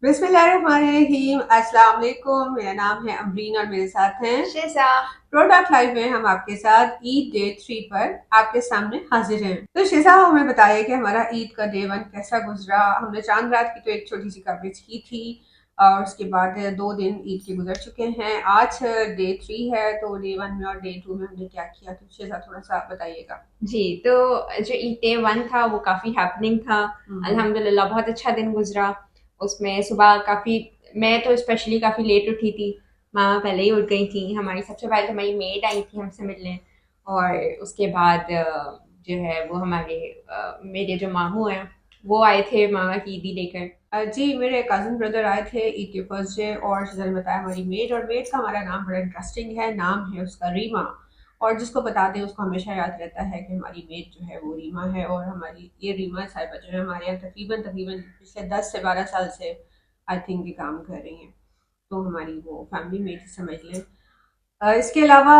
बिस्मिल्लाहिर्रहमानिर्रहीम। अस्सलाम वालेकुम। मेरा नाम है अमरीन और मेरे साथ हैं शेजा। प्रोडक्ट लाइव में हम आपके साथ ईद डे 3 पर आपके सामने हाजिर हैं। तो शिजा हमें बताइए कि हमारा ईद का डे 1 कैसा गुजरा। हमने चांद रात की तो एक छोटी सी कवरेज की थी और उसके बाद 2 दिन ईद के गुजर चुके हैं। आज डे 3 है, तो डे 1 में और डे 2 में हमने क्या किया, तो शिजा थोड़ा सा बताइएगा। जी, तो जो डे वन था वो काफ़ी हैपनिंग था। अल्हम्दुलिल्लाह बहुत अच्छा दिन गुजरा। उसमें सुबह काफ़ी, मैं तो स्पेशली काफ़ी लेट उठी थी। माँ पहले ही उठ गई थी। हमारी सबसे पहले तो हमारी मेड आई थी हमसे मिलने, और उसके बाद जो है वो हमारे मेरे जो मामू हैं वो आए थे मामा की ईदी लेकर। जी, मेरे कज़न ब्रदर आए थे ईद के फर्स्ट डे, और जैसा ने बताया हमारी मेड, और मेड का हमारा नाम बड़ा इंटरेस्टिंग है। नाम है उसका रीमा, और जिसको बताते हैं उसको हमेशा याद रहता है कि हमारी मेड जो है वो रीमा है। और हमारी ये रीमा साहिबा जो है हमारे यहाँ तकरीबन तकरीबन पिछले 10 से 12 साल से आई थिंक ये काम कर रही हैं। तो हमारी वो फैमिली मेड ही समझ लें। इसके अलावा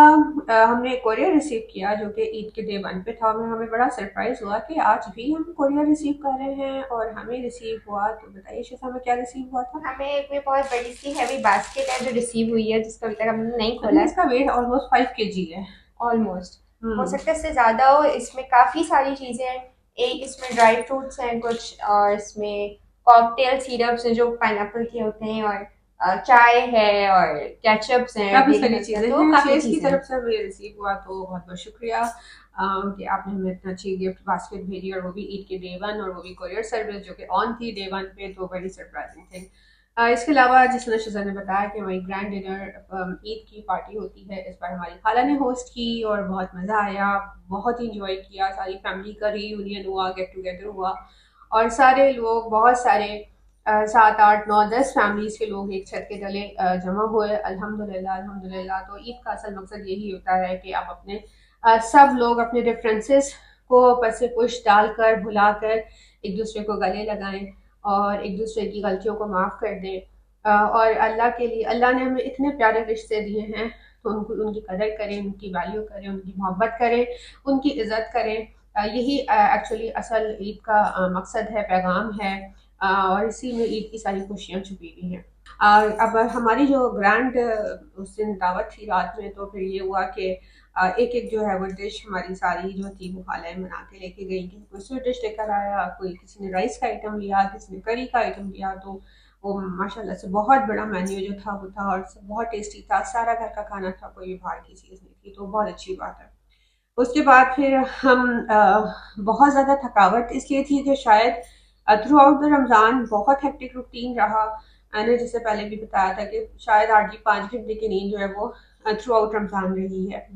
हमने कोरियर रिसीव किया जो कि ईद के डे 1 पे था। और हमें बड़ा सरप्राइज़ हुआ कि आज भी हम कोरियर रिसीव कर रहे हैं, और हमें रिसीव हुआ, तो बताइए शीज़ा हमें क्या रिसीव हुआ था? हमें एक में बहुत बड़ी सी हैवी बास्केट है जो रिसीव हुई है, जिसका अभी तक हमने नहीं आई खोला थिंक है। इसका वेट ऑलमोस्ट 5 केजी है। ऑलमोस्ट, हो हुँ। सकता है इससे ज़्यादा हो। इसमें काफ़ी सारी चीज़ें हैं। एक इसमें ड्राई फ्रूट्स हैं कुछ, और इसमें कॉकटेल सिरप्स हैं जो पाइनएप्पल के होते हैं, और चाय है, और केचप्स हैं काफ़ी डेरी सारी मिल्क है, चीज़ें तो हैं। काफ़ी शेज़ की चीज़ें हैं। तरफ से हमें रिसीव हुआ, तो बहुत-बहुत शुक्रिया कि आपने हमें इतना अच्छी गिफ्ट बास्केट भेजी, और वो भी ईद के डे 1, और वो भी कोरियर सर्विस जो कि ऑन थी डे 1 पे, तो बड़ी सरप्राइजिंग थिंग। इसके अलावा जिस तरह शिज़ा ने बताया कि हमारी ग्रैंड डिनर ईद की पार्टी होती है, इस बार हमारी खाला ने होस्ट की और बहुत मज़ा आया। बहुत ही एंजॉय किया, सारी फैमिली का रीयूनियन हुआ, गेट टुगेदर हुआ, और सारे लोग, बहुत सारे 7 8 9 10 फैमिलीज़ के लोग एक छत के तले जमा हुए। अल्हम्दुलिल्लाह अल्हम्दुलिल्लाह। तो ईद का असल मकसद यही होता है कि आप अपने सब लोग अपने डिफरेंसेस को पसे पुश डालकर, भुलाकर एक दूसरे को गले लगाएं और एक दूसरे की गलतियों को माफ़ कर दें। और अल्लाह के लिए, अल्लाह ने हमें इतने प्यारे रिश्ते दिए हैं, तो उनको, उनकी कदर करें, उनकी वैल्यू करें, उनकी मोहब्बत करें, उनकी इज़्ज़त करें। यही एक्चुअली असल ईद का मकसद है, पैगाम है। और इसी में ईद की सारी खुशियाँ छुपी हुई हैं। अब हमारी जो ग्रैंड उस दिन दावत थी रात में, तो फिर ये हुआ कि एक एक जो है वो डिश हमारी सारी जो थी वो खालाएँ बना के लेके गई। कि कोई स्वीट डिश लेकर आया, कोई किसी ने राइस का आइटम लिया, किसी ने करी का आइटम लिया। तो वो माशाल्लाह से बहुत बड़ा मेन्यू जो था वो था, और बहुत टेस्टी था। सारा घर का खाना था, कोई भी बाहर की चीज़ नहीं थी, तो बहुत अच्छी बात है। उसके बाद फिर हम बहुत ज़्यादा थकावट इसलिए थी कि शायद थ्रू आउट द रमज़ान बहुत हेक्टिक रूटीन रहा। मैंने जैसे पहले भी बताया था कि शायद हार्डली 5 घंटे की नींद जो है वो थ्रू आउट रमज़ान रही है।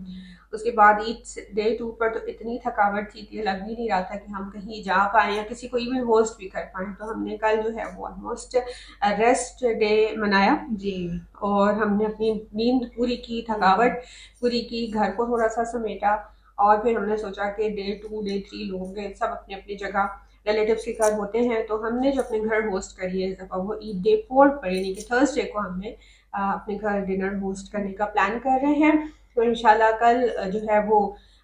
उसके बाद ईद डे 2 पर तो इतनी थकावट थी कि लग भी नहीं रहा था कि हम कहीं जा पाएँ या किसी को इवन होस्ट भी कर पाएँ। तो हमने कल जो है वो ऑलमोस्ट रेस्ट डे मनाया, जी। और हमने अपनी नींद पूरी की, थकावट पूरी की, घर को थोड़ा-सा समेटा। और फिर हमने सोचा कि डे 2, डे 3 लोग होंगे, सब अपनी-अपनी जगह रिलेटिव्स के घर होते हैं, तो हमने जो अपने घर होस्ट करी है इस दफ़ा, वो ईद डे 4 पर यानी कि थर्सडे को हमने अपने घर डिनर होस्ट करने का प्लान कर रहे हैं। तो इंशाल्लाह कल जो है वो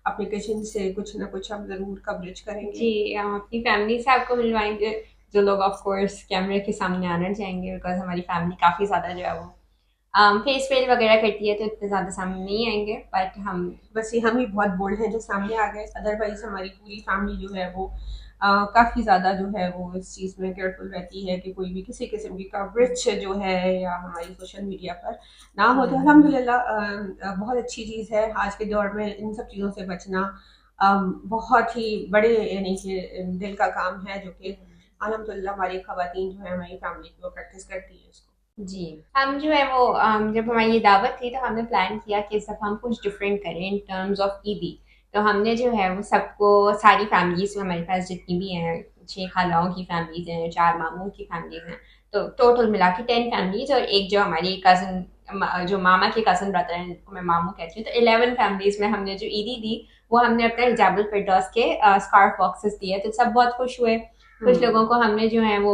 अपने किचन से कुछ ना कुछ हम ज़रूर कवरेज करेंगे। जी, हम अपनी फैमिली से आपको मिलवाएंगे, जो लोग ऑफ कोर्स कैमरे के सामने आना चाहेंगे, बिकॉज हमारी फैमिली काफ़ी ज़्यादा जो है वो फेस वेल वगैरह करती है, तो इतने ज़्यादा सामने नहीं आएंगे, बट हम। बस ये हम ही बहुत बोल्ड हैं जो सामने आ गए, अदरवाइज हमारी पूरी फैमिली जो है वो काफ़ी ज़्यादा जो है वो इस चीज़ में केयरफुल रहती है कि कोई भी किसी किस्म की कवरेज जो है या हमारी सोशल मीडिया पर ना हो। तो अल्हम्दुलिल्लाह बहुत अच्छी चीज़ है आज के दौर में इन सब चीज़ों से बचना। बहुत ही बड़े यानी कि दिल का काम है, जो कि अल्हम्दुलिल्लाह हमारी ख़वातीन जो है हमारी फैमिली की वो प्रैक्टिस करती है इसको। जी, हम जो है वो जब हमारी ये दावत थी तो हमने प्लान किया कि इस दफ़ा हम कुछ डिफरेंट करें इन टर्म्स ऑफ ईदी। तो हमने जो है वो सबको, सारी फैमिलीज़ हमारे पास जितनी भी हैं, 6 खालाओं की फैमिलीज़ हैं, 4 मामूओं की फैमिलीज़ हैं, तो टोटल मिला के 10 फैमिलीज़, और एक जो हमारी कज़न, जो मामा के कज़न ब्रदर हैं जिनको मैं मामू कहती हूँ, तो 11 फैमिलीज़ में हमने जो ईदी दी वो हमने अपना हिजाबुल फिरदौस के स्कार्फ बॉक्सेस दिए, तो सब बहुत खुश हुए। कुछ लोगों को हमने जो है वो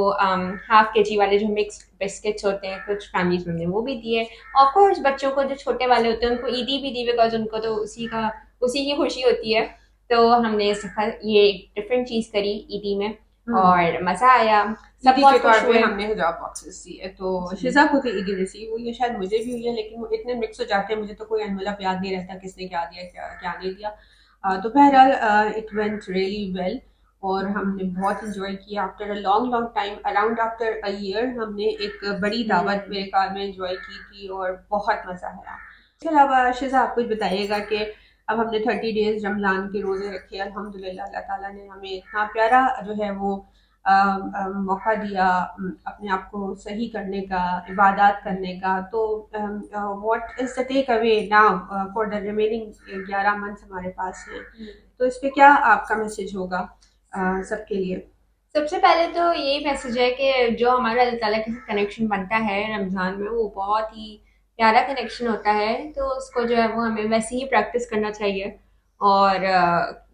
हाफ के जी वाले जो मिक्स बिस्किट्स होते हैं, कुछ फैमिलीज में वो भी दिए। ऑफ कोर्स बच्चों को जो छोटे वाले होते हैं उनको ईदी भी दी, बिकॉज उनको तो उसी की खुशी होती है। तो हमने इस दफ़ा ये डिफरेंट चीज़ करी ईदी में। हम्म। और मज़ा आया, सब ईदी के बहुत तौर खुश पे हुए। हमने हिजाब बॉक्सेस दिए, तो जी। शिजा को तो ईदी रिसीव हुई है, शायद मुझे भी हुई है, लेकिन वो इतने मिक्स हो जाते हैं, मुझे तो कोई एनवलप याद नहीं रहता किसने क्या दिया क्या क्या नहीं दिया। तो बहरहाल इट वेंट रियली वेल, और हमने बहुत इंजॉय किया। After a long long time, around after a year, हमने एक बड़ी दावत मेरे ख्याल में इंजॉय की थी और बहुत मज़ा आया। इसके अलावा शिजा आप कुछ बताइएगा कि अब हमने 30 डेज रमज़ान के रोज़े रखे, अल्हम्दुलिल्लाह अल्लाह ताला ने हमें इतना प्यारा जो है वो मौका दिया अपने आप को सही करने का, इबादत करने का। तो what is the take away now for the remaining 11 months हमारे पास हैं, तो इस पे क्या आपका मैसेज होगा सबके लिए? सबसे पहले तो यही मैसेज है कि जो हमारा अल्लाह ताला के साथ कनेक्शन बनता है रमज़ान में, वो बहुत ही प्यारा कनेक्शन होता है, तो उसको जो है वो हमें वैसे ही प्रैक्टिस करना चाहिए। और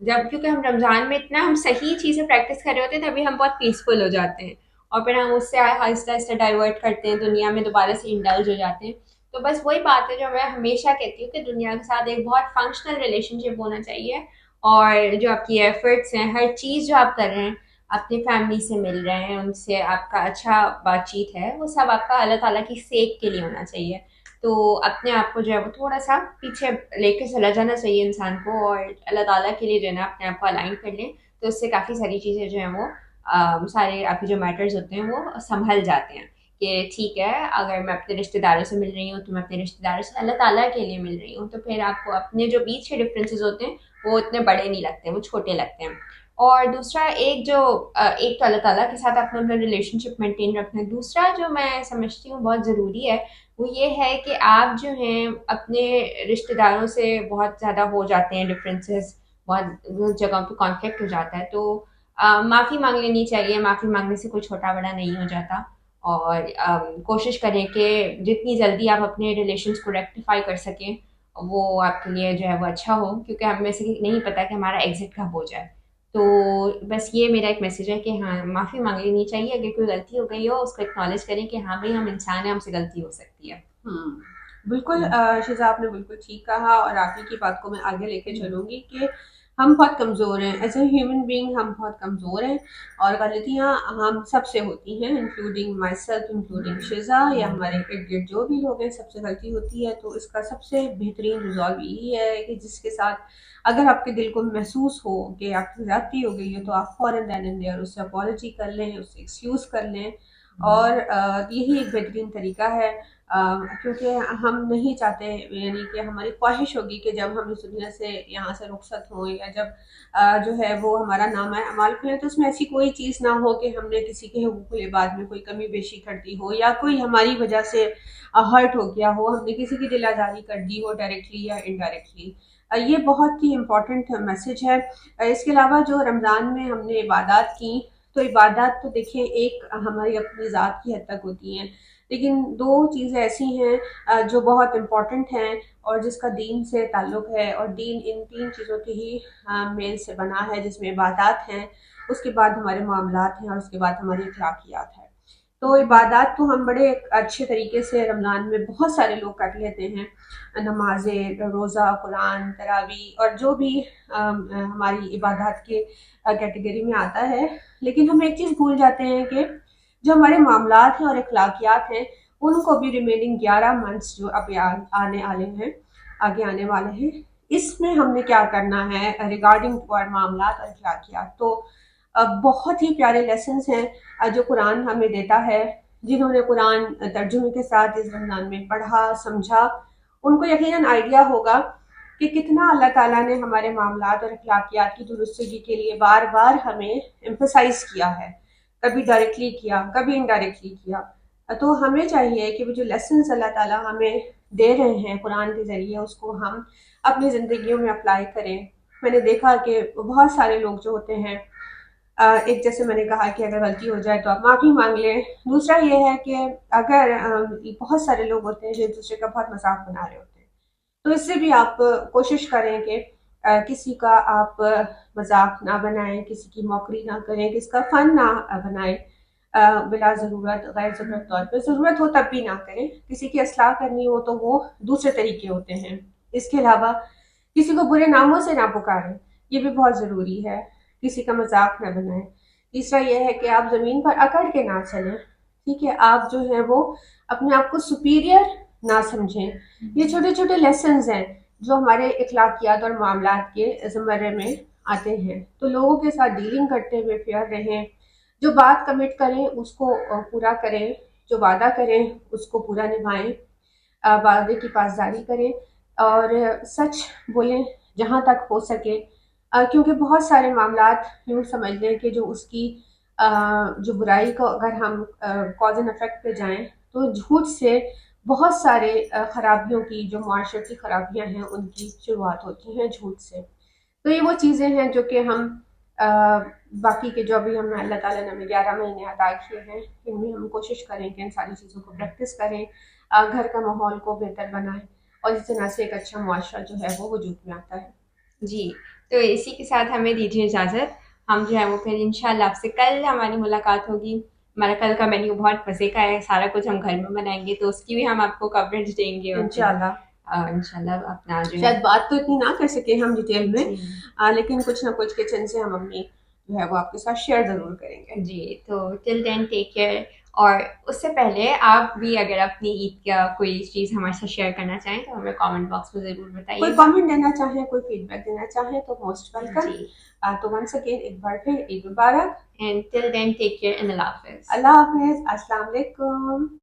जब क्योंकि हम रमज़ान में इतना हम सही चीज़ें प्रैक्टिस कर रहे होते हैं, तभी हम बहुत पीसफुल हो जाते हैं, और फिर हम उससे आहिस्ता आहिस्ता डाइवर्ट करते हैं, दुनिया में दोबारा से इंडल्ज हो जाते हैं। तो बस वही बात है जो मैं हमेशा कहती हूँ कि दुनिया के साथ एक बहुत फंक्शनल रिलेशनशिप होना चाहिए, और जो आपकी एफर्ट्स हैं, हर चीज़ जो आप कर रहे हैं, अपनी फैमिली से मिल रहे हैं, उनसे आपका अच्छा बातचीत है, वो सब आपका अल्लाह ताला की सेक के लिए होना चाहिए। तो अपने आप को जो है वो थोड़ा-सा पीछे लेके चला जाना चाहिए इंसान को, और अल्लाह ताला के लिए जो है ना अपने आप को अलाइन कर लें, तो उससे काफ़ी सारी चीज़ें जो हैं वो सारे आपके जो मैटर्स होते हैं वो सँभल जाते हैं। कि ठीक है, अगर मैं अपने रिश्तेदारों से मिल रही हूँ, तो मैं अपने रिश्तेदारों से अल्लाह ताला के लिए मिल रही हूँ, तो फिर आपको अपने जो बीच के डिफरेंसेस होते हैं, वो इतने बड़े नहीं लगते, वो छोटे लगते हैं। और दूसरा एक जो एक तो अल्लाह ताला के साथ अपना अपना रिलेशनशिप मेंटेन रखना है, दूसरा जो मैं समझती हूँ बहुत ज़रूरी है, वो ये है कि आप जो हैं अपने रिश्तेदारों से बहुत ज़्यादा हो जाते हैं डिफरेंसेस, बहुत जगहों पे कॉन्फ्लिक्ट हो जाता है, तो माफ़ी मांग लेनी चाहिए, माफ़ी मांगने से कोई छोटा बड़ा नहीं हो जाता। और कोशिश करें कि जितनी जल्दी आप अपने रिलेशंस को रेक्टिफाई कर सकें, वो आपके लिए जो है वो अच्छा हो, क्योंकि हमें से नहीं पता कि हमारा एग्जिट कब हो जाए। तो बस ये मेरा एक मैसेज है कि हाँ, माफ़ी माँग लेनी चाहिए, अगर कोई गलती हो गई हो उसको एक्नॉलेज करें कि हाँ भाई, हम इंसान हैं, हमसे गलती हो सकती है। बिल्कुल हुँ। शिजा आपने बिल्कुल ठीक कहा, और आपकी की बात को मैं आगे लेके चलूँगी कि हम बहुत कमज़ोर हैं, एज़ अ ह्यूमन बीइंग हम बहुत कमज़ोर हैं, और गलतियाँ हम सबसे होती हैं, इंक्लूडिंग माई सेल्फ, इंक्लूडिंग शिजा, या हमारे इर्द-गिर्द जो भी लोग हैं, सबसे गलती होती है। तो इसका सबसे बेहतरीन रिज़ॉल्व यही है कि जिसके साथ अगर आपके दिल को महसूस हो कि आपसे ज़्यादती हो गई है, तो आप फ़ौरन देन एंड देयर उससे अपॉलजी कर लें, उससे एक्सक्यूज़ कर लें, और यही एक बेहतरीन तरीका है। क्योंकि हम नहीं चाहते, यानी कि हमारी ख्वाहिश होगी कि जब हम इस दुनिया से यहाँ से रुखसत हों, या जब जो है वो हमारा नाम अमाल खुले, तो उसमें ऐसी कोई चीज़ ना हो कि हमने किसी के हुकूक बाद में कोई कमी बेशी कर दी हो, या कोई हमारी वजह से हर्ट हो गया हो, हमने किसी की दिल आज़ारी कर दी हो डायरेक्टली या इनडायरेक्टली। ये बहुत ही इम्पोर्टेंट मैसेज है। इसके अलावा जो रमज़ान में हमने इबादत की, तो इबादत तो देखिए एक हमारी अपनी ज़ात की हद तक होती हैं, लेकिन दो चीज़ें ऐसी हैं जो बहुत इम्पोर्टेंट हैं और जिसका दीन से ताल्लुक़ है, और दीन इन तीन चीज़ों के ही मेल से बना है, जिसमें इबादत हैं, उसके बाद हमारे मामलात हैं, और उसके बाद हमारी अखलाकियात है। तो इबादत तो हम बड़े अच्छे तरीके से रमज़ान में बहुत सारे लोग कर लेते हैं, नमाज़ें, रोज़ा, कुरान, तरावी, और जो भी हमारी इबादत के कैटेगरी में आता है। लेकिन हम एक चीज़ भूल जाते हैं कि जो हमारे मामलात हैं और अखलाकियात हैं, उनको भी रिमेनिंग 11 मंथ्स जो अब आने वाले हैं, आगे आने वाले हैं, इसमें हमने क्या करना है रिगार्डिंग टू आवर मामलात और अखलाकियात। तो बहुत ही प्यारे लेसन्स हैं जो कुरान हमें देता है। जिन्होंने कुरान तर्जुमे के साथ इस रमज़ान में पढ़ा, समझा, उनको यकीनन आइडिया होगा कि कितना अल्लाह ताला ने हमारे मामलात और अखलाकियात की दुरुस्तगी के लिए बार बार हमें एम्फसाइज किया है, कभी डायरेक्टली किया, कभी इनडायरेक्टली किया। तो हमें चाहिए कि वो जो लेसन्स अल्लाह ताला हमें दे रहे हैं कुरान के ज़रिए, उसको हम अपनी ज़िंदगियों में अप्लाई करें। मैंने देखा कि बहुत सारे लोग जो होते हैं, एक जैसे मैंने कहा कि अगर गलती हो जाए तो आप माफ़ी मांग लें। दूसरा ये है कि अगर बहुत सारे लोग होते हैं जो एक दूसरे का बहुत मजाक बना रहे होते हैं, तो इससे भी आप कोशिश करें कि किसी का आप मजाक ना बनाएं, किसी की मौकरी ना करें, किसी का फन ना बनाएं बिला ज़रूरत, गैर ज़रूरत तौर पे। ज़रूरत हो तब भी ना करें, किसी की असलाह करनी हो तो वो दूसरे तरीके होते हैं। इसके अलावा किसी को बुरे नामों से ना पुकारें, ये भी बहुत ज़रूरी है। किसी का मजाक ना बनाएं, تیسرا یہ ہے کہ آپ زمین پر اکڑ کے نہ چلیں، ٹھیک ہے، آپ جو ہے وہ اپنے آپ کو سپیریئر نہ سمجھیں. یہ چھوٹے چھوٹے لیسنز ہیں جو ہمارے اخلاقیات اور معاملات کے زمرے میں آتے ہیں. تو لوگوں کے ساتھ ڈیلنگ کرتے ہوئے فیئر رہیں، جو بات کمٹ کریں اس کو پورا کریں، جو وعدہ کریں اس کو پورا نبھائیں، وعدے کی پاسداری کریں، اور سچ بولیں جہاں تک ہو سکے. کیونکہ بہت سارے معاملات یوں سمجھ لیں کہ جو اس کی جو برائی کو اگر ہم کاز اینڈ افیکٹ پہ جائیں تو جھوٹ سے بہت سارے خرابیوں کی، جو معاشرتی خرابیاں ہیں ان کی شروعات ہوتی ہیں جھوٹ سے. تو یہ وہ چیزیں ہیں جو کہ ہم باقی کے جو ابھی ہم اللہ تعالیٰ نے ہمیں 11 مہینے عطا کیے ہیں ان میں ہم کوشش کریں کہ ان ساری چیزوں کو پریکٹس کریں، گھر کا ماحول کو بہتر بنائیں، اور اس طرح سے ایک اچھا معاشرہ جو ہے وہ وجود میں آتا ہے. جی، تو اسی کے ساتھ ہمیں دیجیے اجازت. ہم جو ہے وہ پھر انشاءاللہ آپ سے کل ہماری ملاقات ہوگی. ہمارا کل کا مینیو بہت مزے کا ہے، سارا کچھ ہم گھر میں بنائیں گے تو اس کی بھی ہم آپ کو کوریج دیں گے. اور انشاءاللہ انشاءاللہ اپنا جو ہے شاید بات تو اتنی نہ کر سکیں ہم ڈیٹیل میں، جی لیکن کچھ نہ کچھ کچن سے ہم اپنی جو ہے وہ آپ کے ساتھ شیئر ضرور کریں گے. جی. تو ٹل دین ٹیک کیئر. اور اس سے پہلے آپ بھی اگر اپنی عید کا کوئی چیز ہمارے ساتھ شیئر کرنا چاہیں تو ہمیں کامنٹ باکس میں ضرور بتائیے. کوئی کامنٹ دینا چاہیں، کوئی فیڈ بیک دینا چاہیں تو موسٹ ویلکم. جی. تو ونس اگین ایک بار پھر عید مبارک. And till then take care. اللہ حافظ. اللہ حافظ. السلام علیکم.